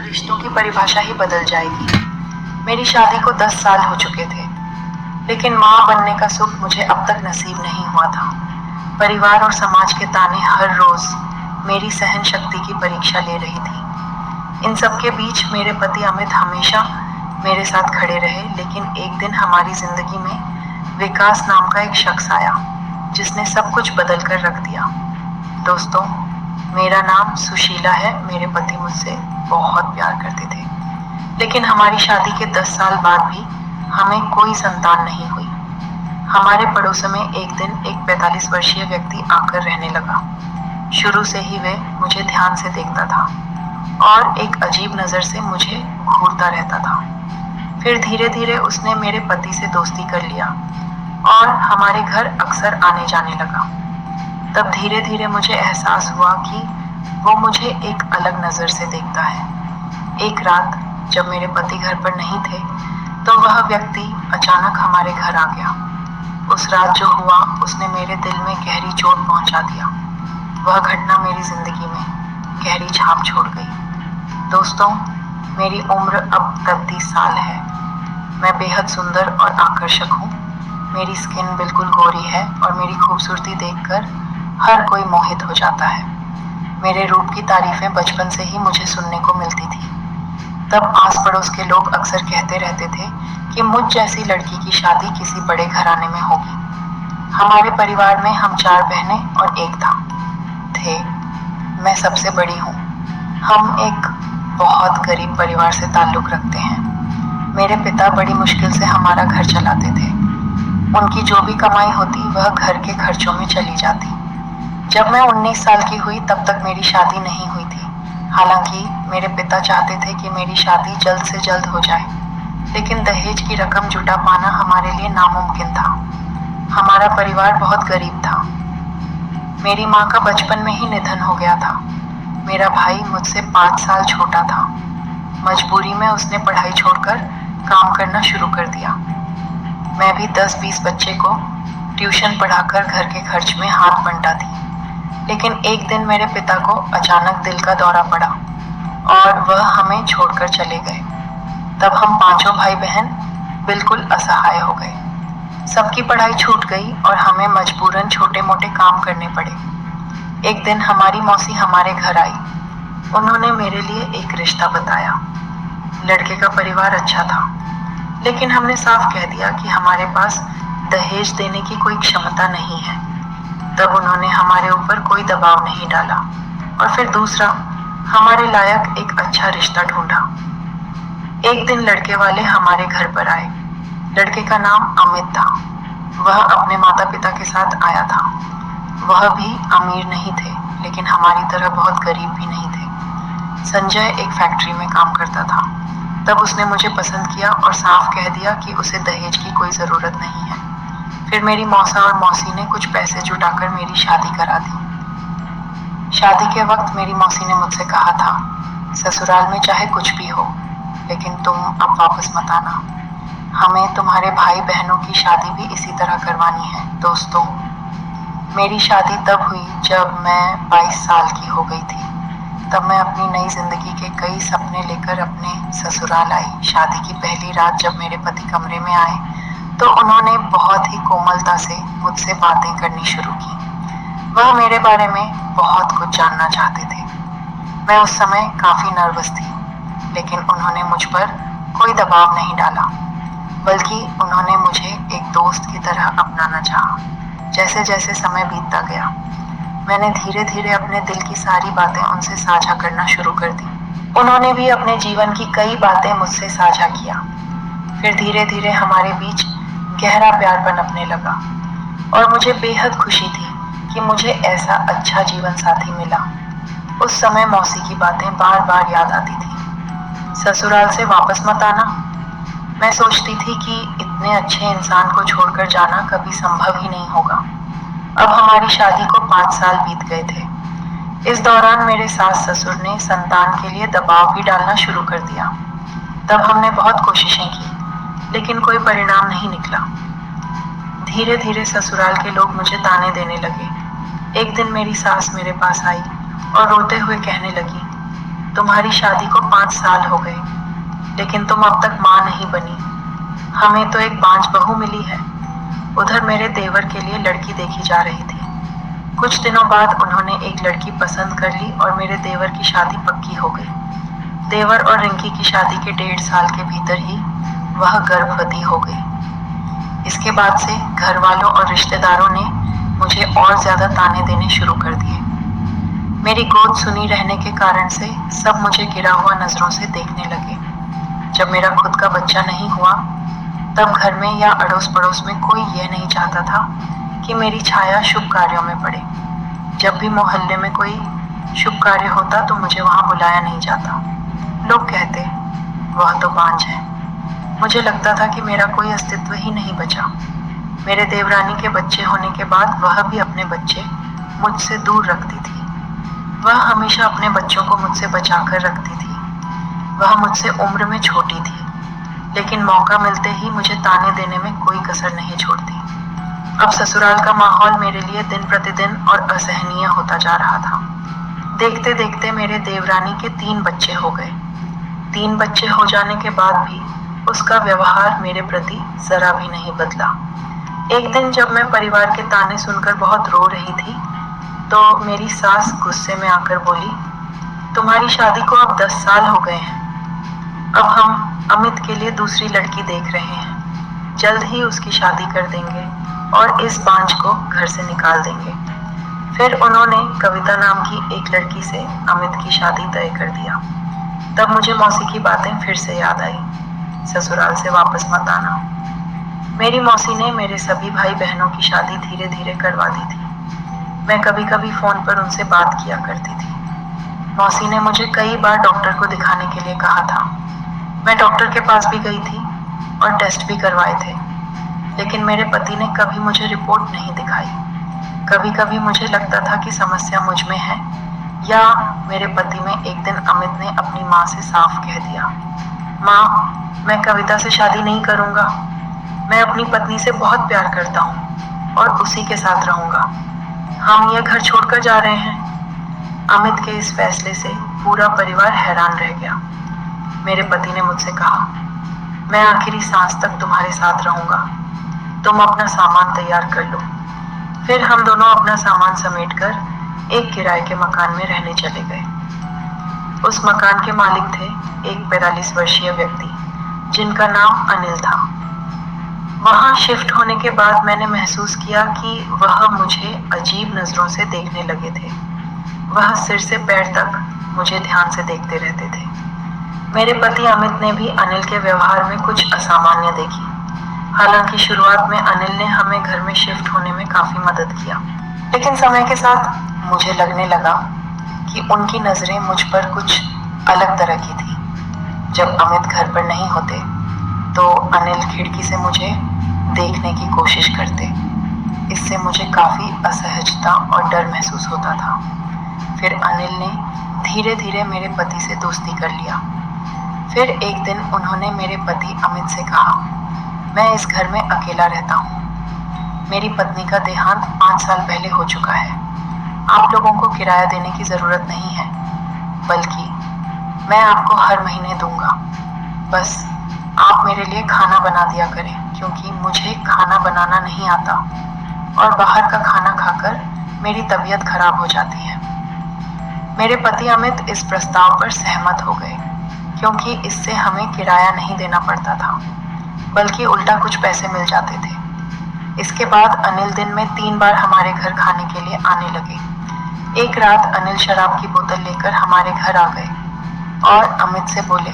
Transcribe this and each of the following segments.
रिश्तों की परिभाषा ही बदल जाएगी। मेरी शादी को 10 साल हो चुके थे, लेकिन माँ बनने का सुख मुझे अब तक नसीब नहीं हुआ था। परिवार और समाज के ताने हर रोज मेरी सहन शक्ति की परीक्षा ले रही थी। इन सब के बीच मेरे पति अमित हमेशा मेरे साथ खड़े रहे, लेकिन एक दिन हमारी जिंदगी में विकास नाम का एक शख्स आया जिसने सब कुछ बदल कर रख दिया। दोस्तों, मेरा नाम सुशीला है। मेरे पति मुझसे बहुत प्यार करते थे, लेकिन हमारी शादी के 10 साल बाद भी हमें कोई संतान नहीं हुई। हमारे पड़ोस में एक दिन एक 45 वर्षीय व्यक्ति आकर रहने लगा। शुरू से ही वह मुझे ध्यान से देखता था और एक अजीब नज़र से मुझे घूरता रहता था। फिर धीरे धीरे उसने मेरे पति से दोस्ती कर लिया और हमारे घर अक्सर आने जाने लगा। तब धीरे धीरे मुझे एहसास हुआ कि वो मुझे एक अलग नज़र से देखता है। एक रात जब मेरे पति घर पर नहीं थे, तो वह व्यक्ति अचानक हमारे घर आ गया। उस रात जो हुआ उसने मेरे दिल में गहरी चोट पहुंचा दिया। वह घटना मेरी जिंदगी में गहरी छाप छोड़ गई। दोस्तों, मेरी उम्र अब 33 साल है। मैं बेहद सुंदर और आकर्षक हूँ। मेरी स्किन बिल्कुल गोरी है और मेरी खूबसूरती देखकर हर कोई मोहित हो जाता है। मेरे रूप की तारीफें बचपन से ही मुझे सुनने को मिलती थी। तब आस पड़ोस के लोग अक्सर कहते रहते थे कि मुझ जैसी लड़की की शादी किसी बड़े घराने में होगी। हमारे परिवार में हम 4 बहनें और एक थे। मैं सबसे बड़ी हूँ। हम एक बहुत गरीब परिवार से ताल्लुक़ रखते हैं। मेरे पिता बड़ी मुश्किल से हमारा घर चलाते थे। उनकी जो भी कमाई होती वह घर के खर्चों में चली जाती। जब मैं 19 साल की हुई तब तक मेरी शादी नहीं हुई थी। हालांकि मेरे पिता चाहते थे कि मेरी शादी जल्द से जल्द हो जाए, लेकिन दहेज की रकम जुटा पाना हमारे लिए नामुमकिन था। हमारा परिवार बहुत गरीब था। मेरी माँ का बचपन में ही निधन हो गया था। मेरा भाई मुझसे 5 साल छोटा था। मजबूरी में उसने पढ़ाई छोड़कर काम करना शुरू कर दिया। मैं भी 10-20 बच्चे को ट्यूशन पढ़ाकर घर के खर्च में हाथ बंटाती। लेकिन एक दिन मेरे पिता को अचानक दिल का दौरा पड़ा और वह हमें छोड़कर चले गए। तब हम 5 भाई बहन बिल्कुल असहाय हो गए। सबकी पढ़ाई छूट गई और हमें मजबूरन छोटे मोटे काम करने पड़े। एक दिन हमारी मौसी हमारे घर आई। उन्होंने मेरे लिए एक रिश्ता बताया। लड़के का परिवार अच्छा था, लेकिन हमने साफ कह दिया कि हमारे पास दहेज देने की कोई क्षमता नहीं है। तब उन्होंने हमारे ऊपर कोई दबाव नहीं डाला और फिर दूसरा, हमारे लायक एक अच्छा रिश्ता ढूंढा। एक दिन लड़के वाले हमारे घर पर आए। लड़के का नाम अमित था। वह अपने माता पिता के साथ आया था। वह भी अमीर नहीं थे, लेकिन हमारी तरह बहुत गरीब भी नहीं थे। संजय एक फैक्ट्री में काम करता था। तब उसने मुझे पसंद किया और साफ कह दिया कि उसे दहेज की कोई ज़रूरत नहीं है। फिर मेरी मौसा और मौसी ने कुछ पैसे जुटाकर मेरी शादी करा दी। शादी के वक्त मेरी मौसी ने मुझसे कहा था, ससुराल में चाहे कुछ भी हो, लेकिन तुम अब वापस मत आना। हमें तुम्हारे भाई बहनों की शादी भी इसी तरह करवानी है। दोस्तों, मेरी शादी तब हुई जब मैं 22 साल की हो गई थी। तब मैं अपनी नई जिंदगी के कई सपने लेकर अपने ससुराल आई। शादी की पहली रात जब मेरे पति कमरे में आए, तो उन्होंने बहुत ही कोमलता से मुझसे बातें करनी शुरू की। वह मेरे बारे में बहुत कुछ जानना चाहते थे। मैं उस समय काफ़ी नर्वस थी, लेकिन उन्होंने मुझ पर कोई दबाव नहीं डाला, बल्कि उन्होंने मुझे एक दोस्त की तरह अपनाना चाहा। जैसे जैसे समय बीतता गया, मैंने धीरे धीरे अपने दिल की सारी बातें उनसे साझा करना शुरू कर दी। उन्होंने भी अपने जीवन की कई बातें मुझसे साझा किया। फिर धीरे धीरे हमारे बीच गहरा प्यार पनपने लगा और मुझे बेहद खुशी थी कि मुझे ऐसा अच्छा जीवन साथी मिला। उस समय मौसी की बातें बार बार याद आती थी। ससुराल से वापस मत आना। मैं सोचती थी कि इतने अच्छे इंसान को छोड़कर जाना कभी संभव ही नहीं होगा। अब हमारी शादी को 5 साल बीत गए थे। इस दौरान मेरे सास ससुर ने संतान के लिए दबाव भी डालना शुरू कर दिया। तब हमने बहुत कोशिशें की, लेकिन कोई परिणाम नहीं निकला। धीरे धीरे ससुराल के लोग मुझे ताने देने लगे। एक दिन मेरी सास मेरे पास आई और रोते हुए कहने लगी, तुम्हारी शादी को 5 साल हो गए, लेकिन तुम अब तक माँ नहीं बनी। हमें तो एक बांझ बहू मिली है। उधर मेरे देवर के लिए लड़की देखी जा रही थी। कुछ दिनों बाद उन्होंने एक लड़की पसंद कर ली और मेरे देवर की शादी पक्की हो गई। देवर और रिंकी की शादी के 1.5 साल के भीतर ही वह गर्भवती हो गई। इसके बाद से घर वालों और रिश्तेदारों ने मुझे और ज्यादा ताने देने शुरू कर दिए। मेरी गोद सुनी रहने के कारण से सब मुझे गिरा हुआ नजरों से देखने लगे। जब मेरा खुद का बच्चा नहीं हुआ, तब घर में या अड़ोस पड़ोस में कोई यह नहीं चाहता था कि मेरी छाया शुभ कार्यों में पड़े। जब भी मोहल्ले में कोई शुभ कार्य होता तो मुझे वहां बुलाया नहीं जाता। लोग कहते वह तो बांझ है। मुझे लगता था कि मेरा कोई अस्तित्व ही नहीं बचा। मेरे देवरानी के बच्चे होने के बाद वह भी अपने बच्चे मुझसे दूर रखती थी। वह हमेशा अपने बच्चों को मुझसे बचाकर रखती थी। वह मुझसे उम्र में छोटी थी, लेकिन मौका मिलते ही मुझे ताने देने में कोई कसर नहीं छोड़ती। अब ससुराल का माहौल मेरे लिए दिन प्रतिदिन और असहनीय होता जा रहा था। देखते देखते मेरे देवरानी के 3 बच्चे हो गए। 3 बच्चे हो जाने के बाद भी उसका व्यवहार मेरे प्रति जरा भी नहीं बदला। एक दिन जब मैं परिवार के ताने सुनकर बहुत रो रही थी, तो मेरी सास गुस्से में आकर बोली, तुम्हारी शादी को अब 10 साल हो गए हैं। अब हम अमित के लिए दूसरी लड़की देख रहे हैं। जल्द ही उसकी शादी कर देंगे और इस बांझ को घर से निकाल देंगे। फिर उन्होंने कविता नाम की एक लड़की से अमित की शादी तय कर दिया। तब मुझे मौसी की बातें फिर से याद आई। ससुराल से वापस मत आना। मेरी मौसी ने मेरे सभी भाई बहनों की शादी धीरे धीरे करवा दी थी। मैं कभी कभी फोन पर उनसे बात किया करती थी। मौसी ने मुझे कई बार डॉक्टर को दिखाने के लिए कहा था। मैं डॉक्टर के पास भी गई थी और टेस्ट भी करवाए थे, लेकिन मेरे पति ने कभी मुझे रिपोर्ट नहीं दिखाई। कभी कभी मुझे लगता था कि समस्या मुझ में है, या मेरे पति में। एक दिन अमित ने अपनी माँ से साफ कह दिया, माँ, मैं कविता से शादी नहीं करूँगा। मैं अपनी पत्नी से बहुत प्यार करता हूँ और उसी के साथ रहूँगा। हम यह घर छोड़कर जा रहे हैं। अमित के इस फैसले से पूरा परिवार हैरान रह गया। मेरे पति ने मुझसे कहा, मैं आखिरी सांस तक तुम्हारे साथ रहूँगा। तुम अपना सामान तैयार कर लो। फिर हम दोनों अपना सामान समेटकर एक किराए के मकान में रहने चले गए। उस मकान के मालिक थे एक 42 वर्षीय व्यक्ति, जिनका नाम अनिल था। वहां शिफ्ट होने के बाद मैंने महसूस किया कि वह मुझे अजीब नजरों से देखने लगे थे। वह सिर से पैर तक मुझे ध्यान से देखते रहते थे। मेरे पति अमित ने भी अनिल के व्यवहार में कुछ असामान्य देखी। हालांकि शुरुआत में अनिल ने हमें घर में शिफ्ट होने में काफी मदद किया, लेकिन समय के साथ मुझे लगने लगा कि उनकी नजरें मुझ पर कुछ अलग तरह की थी। जब अमित घर पर नहीं होते तो अनिल खिड़की से मुझे देखने की कोशिश करते। इससे मुझे काफी असहजता और डर महसूस होता था। फिर अनिल ने धीरे धीरे मेरे पति से दोस्ती कर लिया। फिर एक दिन उन्होंने मेरे पति अमित से कहा, मैं इस घर में अकेला रहता हूँ। मेरी पत्नी का देहांत 5 साल पहले हो चुका है। आप लोगों को किराया देने की जरूरत नहीं है, बल्कि मैं आपको हर महीने दूंगा। बस आप मेरे लिए खाना बना दिया करें, क्योंकि मुझे खाना बनाना नहीं आता और बाहर का खाना खाकर मेरी तबीयत खराब हो जाती है। मेरे पति अमित इस प्रस्ताव पर सहमत हो गए, क्योंकि इससे हमें किराया नहीं देना पड़ता था, बल्कि उल्टा कुछ पैसे मिल जाते थे। इसके बाद अनिल दिन में 3 बार हमारे घर खाने के लिए आने लगे। एक रात अनिल शराब की बोतल लेकर हमारे घर आ गए और अमित से बोले,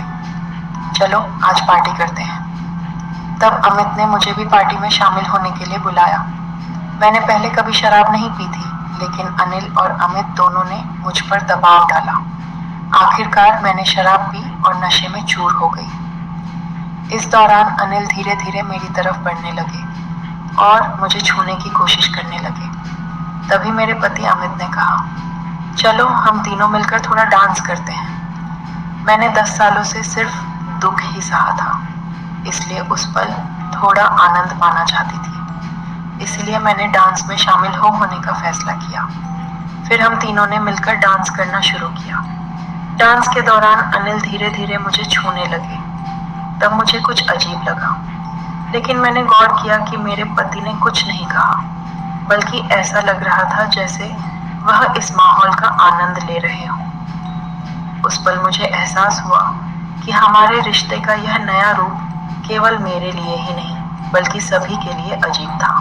चलो आज पार्टी करते हैं। तब अमित ने मुझे भी पार्टी में शामिल होने के लिए बुलाया। मैंने पहले कभी शराब नहीं पी थी, लेकिन अनिल और अमित दोनों ने मुझ पर दबाव डाला। आखिरकार मैंने शराब पी और नशे में चूर हो गई। इस दौरान अनिल धीरे धीरे मेरी तरफ बढ़ने लगे और मुझे छूने की कोशिश करने लगे। तभी मेरे पति अमित ने कहा, चलो हम तीनों मिलकर थोड़ा डांस करते हैं। मैंने 10 सालों से सिर्फ दुख ही सहा था, इसलिए उस पल थोड़ा आनंद पाना चाहती थी। इसलिए मैंने डांस में शामिल होने का फैसला किया। फिर हम तीनों ने मिलकर डांस करना शुरू किया। डांस के दौरान अनिल धीरे धीरे मुझे छूने लगे। तब मुझे कुछ अजीब लगा, लेकिन मैंने गौर किया कि मेरे पति ने कुछ नहीं कहा, बल्कि ऐसा लग रहा था जैसे वह इस माहौल का आनंद ले रहे हों। उस पल मुझे एहसास हुआ कि हमारे रिश्ते का यह नया रूप केवल मेरे लिए ही नहीं, बल्कि सभी के लिए अजीब था।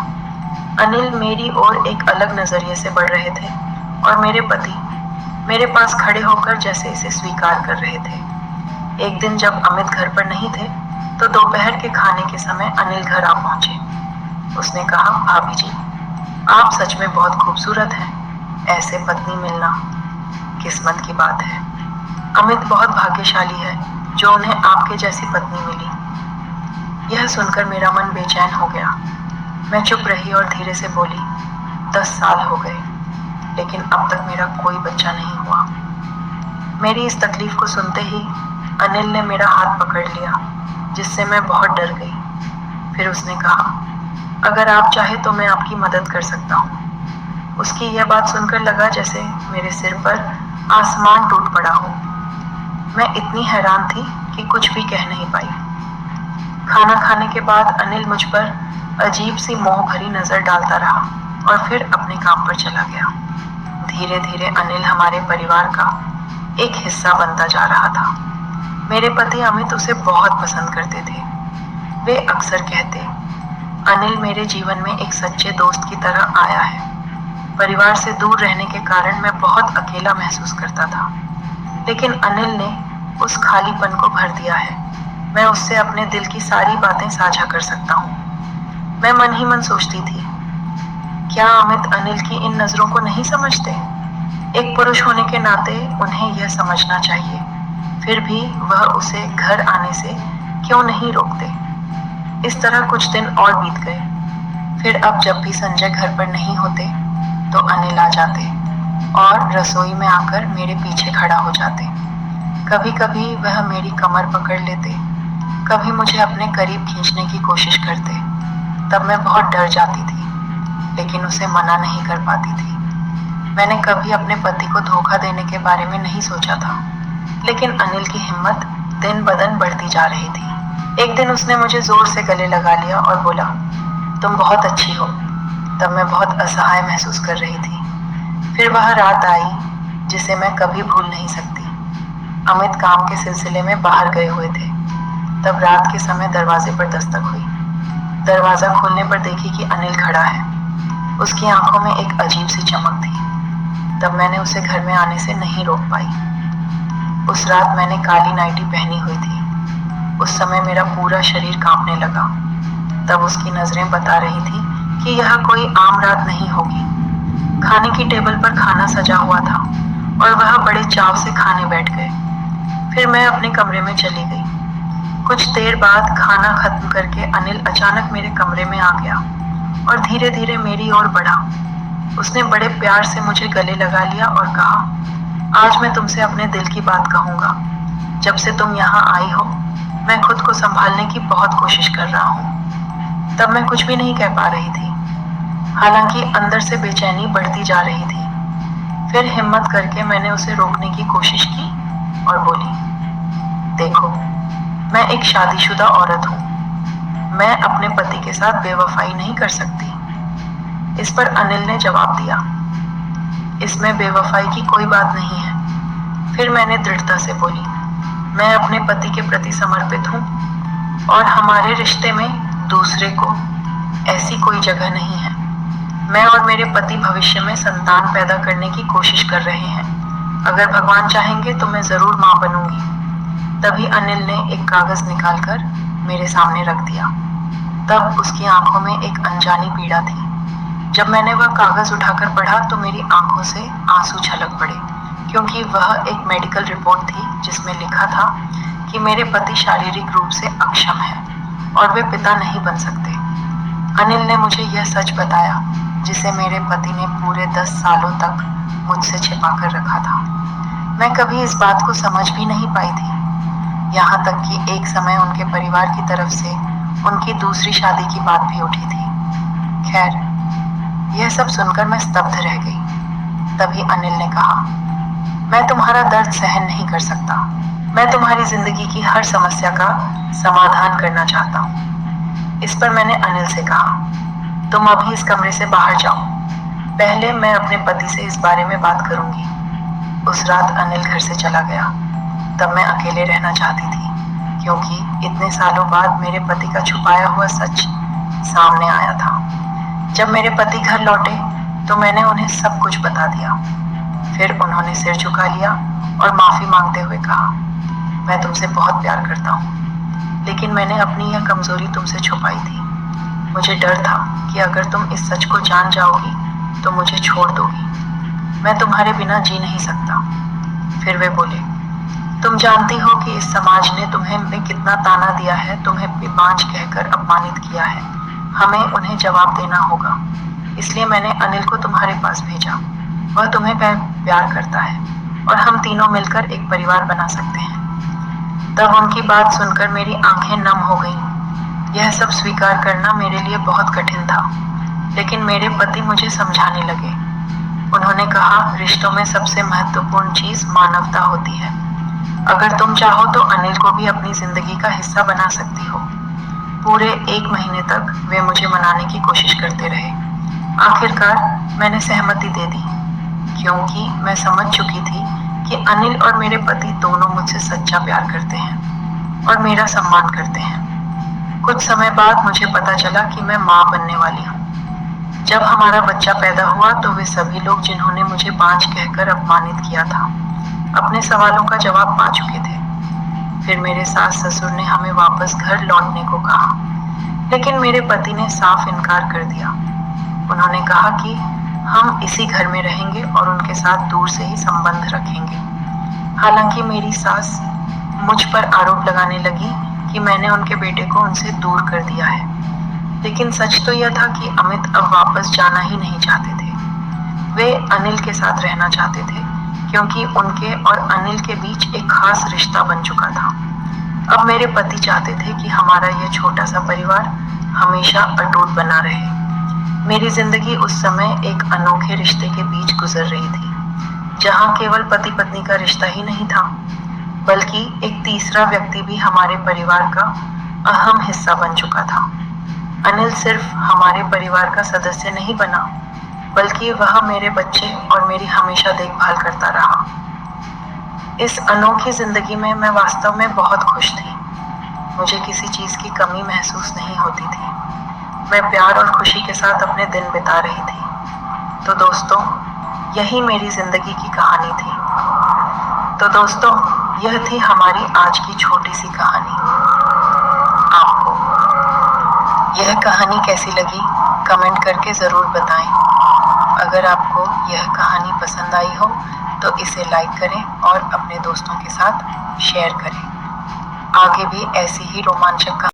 अनिल मेरी ओर एक अलग नजरिए से बढ़ रहे थे और मेरे पति मेरे पास खड़े होकर जैसे इसे स्वीकार कर रहे थे। एक दिन जब अमित घर पर नहीं थे, तो दोपहर के खाने के समय अनिल घर आ पहुंचे। उसने कहा, भाभी जी, आप सच में बहुत खूबसूरत हैं। ऐसे पत्नी मिलना किस्मत की बात है। अमित बहुत भाग्यशाली है जो उन्हें आपके जैसी पत्नी मिली। यह सुनकर मेरा मन बेचैन हो गया। मैं चुप रही और धीरे से बोली, 10 साल हो गए, लेकिन अब तक मेरा कोई बच्चा नहीं हुआ। मेरी इस तकलीफ को सुनते ही अनिल ने मेरा हाथ पकड़ लिया, जिससे मैं बहुत डर गई। फिर उसने कहा, अगर आप चाहे तो मैं आपकी मदद कर सकता हूँ। उसकी यह बात सुनकर लगा जैसे मेरे सिर पर आसमान टूट पड़ा हो। मैं इतनी हैरान थी कि कुछ भी कह नहीं पाई। खाना खाने के बाद अनिल मुझ पर अजीब सी मोह भरी नजर डालता रहा और फिर अपने काम पर चला गया। धीरे धीरे अनिल हमारे परिवार का एक हिस्सा बनता जा रहा था। मेरे पति अमित उसे बहुत पसंद करते थे। वे अक्सर कहते, अनिल मेरे जीवन में एक सच्चे दोस्त की तरह आया है। परिवार से दूर रहने के कारण मैं बहुत अकेला महसूस करता था, लेकिन अनिल ने उस खालीपन को भर दिया है। मैं उससे अपने दिल की सारी बातें साझा कर सकता हूँ। मैं मन ही मन सोचती थी, क्या अमित अनिल की इन नजरों को नहीं समझते? एक पुरुष होने के नाते उन्हें यह समझना चाहिए, फिर भी वह उसे घर आने से क्यों नहीं रोकते? इस तरह कुछ दिन और बीत गए। फिर अब जब भी संजय घर पर नहीं होते तो अनिल आ जाते और रसोई में आकर मेरे पीछे खड़ा हो जाते। कभी कभी वह मेरी कमर पकड़ लेते, कभी मुझे अपने करीब खींचने की कोशिश करते। तब मैं बहुत डर जाती थी, लेकिन उसे मना नहीं कर पाती थी। मैंने कभी अपने पति को धोखा देने के बारे में नहीं सोचा था, लेकिन अनिल की हिम्मत दिन ब दिन बढ़ती जा रही थी। एक दिन उसने मुझे जोर से गले लगा लिया और बोला, तुम बहुत अच्छी हो। तब मैं बहुत असहाय महसूस कर रही थी। फिर वह रात आई जिसे मैं कभी भूल नहीं सकती। अमित काम के सिलसिले में बाहर गए हुए थे। तब रात के समय दरवाजे पर दस्तक हुई। दरवाजा खोलने पर देखी कि अनिल खड़ा है। उसकी आंखों में एक अजीब सी चमक थी। तब मैंने उसे घर में आने से नहीं रोक पाई। उस रात मैंने काली नाइटी पहनी हुई थी। उस समय मेरा पूरा शरीर कांपने लगा। तब उसकी नजरें बता रही थी कि यह कोई आम रात नहीं होगी। खाने की टेबल पर खाना सजा हुआ था और वह बड़े चाव से खाने बैठ गए। फिर मैं अपने कमरे में चली गई। कुछ देर बाद खाना खत्म करके अनिल अचानक मेरे कमरे में आ गया और धीरे धीरे मेरी ओर बढ़ा। उसने बड़े प्यार से मुझे गले लगा लिया और कहा, आज मैं तुमसे अपने दिल की बात कहूँगा। जब से तुम यहाँ आई हो, मैं खुद को संभालने की बहुत कोशिश कर रहा हूँ। तब मैं कुछ भी नहीं कह पा रही थी, हालांकि अंदर से बेचैनी बढ़ती जा रही थी। फिर हिम्मत करके मैंने उसे रोकने की कोशिश की और बोली, देखो, मैं एक शादीशुदा औरत हूँ। मैं अपने पति के साथ बेवफाई नहीं कर सकती। इस पर अनिल ने जवाब दिया, इसमें बेवफाई की कोई बात नहीं है। फिर मैंने दृढ़ता से बोली, मैं अपने पति के प्रति समर्पित हूँ और हमारे रिश्ते में दूसरे को ऐसी कोई जगह नहीं है। मैं और मेरे पति भविष्य में संतान पैदा करने की कोशिश कर रहे हैं। अगर भगवान चाहेंगे तो मैं जरूर माँ बनूंगी। तभी अनिल ने एक कागज निकालकर मेरे सामने रख दिया। तब उसकी आंखों में एक अनजानी पीड़ा थी। जब मैंने वह कागज उठाकर पढ़ा तो मेरी आंखों से आंसू छलक पड़े, क्योंकि वह एक मेडिकल रिपोर्ट थी जिसमें लिखा था कि मेरे पति शारीरिक रूप से अक्षम है और वे पिता नहीं बन सकते। अनिल ने मुझे यह सच बताया जिसे मेरे पति ने पूरे 10 सालों तक मुझसे छिपा कर रखा था। मैं कभी इस बात को समझ भी नहीं पाई थी, यहाँ तक कि एक समय उनके परिवार की तरफ से उनकी दूसरी शादी की बात भी उठी थी। खैर, यह सब सुनकर मैं स्तब्ध रह गई। तभी अनिल ने कहा, मैं तुम्हारा दर्द सहन नहीं कर सकता। मैं तुम्हारी जिंदगी की हर समस्या का समाधान करना चाहता हूँ। इस पर मैंने अनिल से कहा, तुम अभी इस कमरे से बाहर जाओ। पहले मैं अपने पति से इस बारे में बात करूंगी। उस रात अनिल घर से चला गया। तब मैं अकेले रहना चाहती थी, क्योंकि इतने सालों बाद मेरे पति का छुपाया हुआ सच सामने आया था। जब मेरे पति घर लौटे तो मैंने उन्हें सब कुछ बता दिया। फिर उन्होंने सिर झुका लिया और माफी मांगते हुए कहा, मैं तुमसे बहुत प्यार करता हूँ, लेकिन मैंने अपनी यह कमजोरी तुमसे छुपाई थी। मुझे डर था कि अगर तुम इस सच को जान जाओगी तो मुझे छोड़ दोगी। मैं तुम्हारे बिना जी नहीं सकता। फिर वे बोले, तुम जानती हो कि इस समाज ने तुम्हें में कितना ताना दिया है, तुम्हें बेबांझ कहकर अपमानित किया है। हमें उन्हें जवाब देना होगा। इसलिए मैंने अनिल को तुम्हारे पास भेजा। वह तुम्हें प्यार करता है और हम तीनों मिलकर एक परिवार बना सकते हैं। तब उनकी बात सुनकर मेरी आंखें नम हो गईं। यह सब स्वीकार करना मेरे लिए बहुत कठिन था, लेकिन मेरे पति मुझे समझाने लगे। उन्होंने कहा, रिश्तों में सबसे महत्वपूर्ण चीज मानवता होती है। अगर तुम चाहो तो अनिल को भी अपनी जिंदगी का हिस्सा बना सकती हो। पूरे 1 महीने तक वे मुझे मनाने की कोशिश करते रहे। आखिरकार मैंने सहमति दे दी, क्योंकि मैं समझ चुकी थी कि अनिल और मेरे पति दोनों मुझसे सच्चा प्यार करते हैं और मेरा सम्मान करते हैं। कुछ समय बाद मुझे पता चला कि मैं माँ बनने वाली हूँ। जब हमारा बच्चा पैदा हुआ तो वे सभी लोग जिन्होंने मुझे बांझ कहकर अपमानित किया था, अपने सवालों का जवाब पा चुके थे। फिर मेरे सास ससुर ने हमें वापस घर लौटने को कहा, लेकिन मेरे पति ने साफ इनकार कर दिया। उन्होंने कहा कि हम इसी घर में रहेंगे और उनके साथ दूर से ही संबंध रखेंगे। हालांकि मेरी सास मुझ पर आरोप लगाने लगी कि मैंने उनके बेटे को उनसे दूर कर दिया है, लेकिन सच तो यह था कि अमित अब वापस जाना ही नहीं चाहते थे। वे अनिल के साथ रहना चाहते थे, क्योंकि उनके और अनिल के बीच एक खास रिश्ता बन चुका था। अब मेरे पति चाहते थे कि हमारा यह छोटा सा परिवार हमेशा अटूट बना रहे। मेरी जिंदगी उस समय एक अनोखे रिश्ते के बीच गुजर रही थी, जहां केवल पति पत्नी का रिश्ता ही नहीं था, बल्कि एक तीसरा व्यक्ति भी हमारे परिवार का अहम हिस्सा बन चुका था। अनिल सिर्फ हमारे परिवार का सदस्य नहीं बना, बल्कि वह मेरे बच्चे और मेरी हमेशा देखभाल करता रहा। इस अनोखी जिंदगी में मैं वास्तव में बहुत खुश थी। मुझे किसी चीज की कमी महसूस नहीं होती थी। मैं प्यार और खुशी के साथ अपने दिन बिता रही थी। तो दोस्तों, यही मेरी जिंदगी की कहानी थी। तो दोस्तों, यह थी हमारी आज की छोटी सी कहानी। आपको यह कहानी कैसी लगी कमेंट करके ज़रूर बताएं। अगर आपको यह कहानी पसंद आई हो तो इसे लाइक करें और अपने दोस्तों के साथ शेयर करें। आगे भी ऐसी ही रोमांचक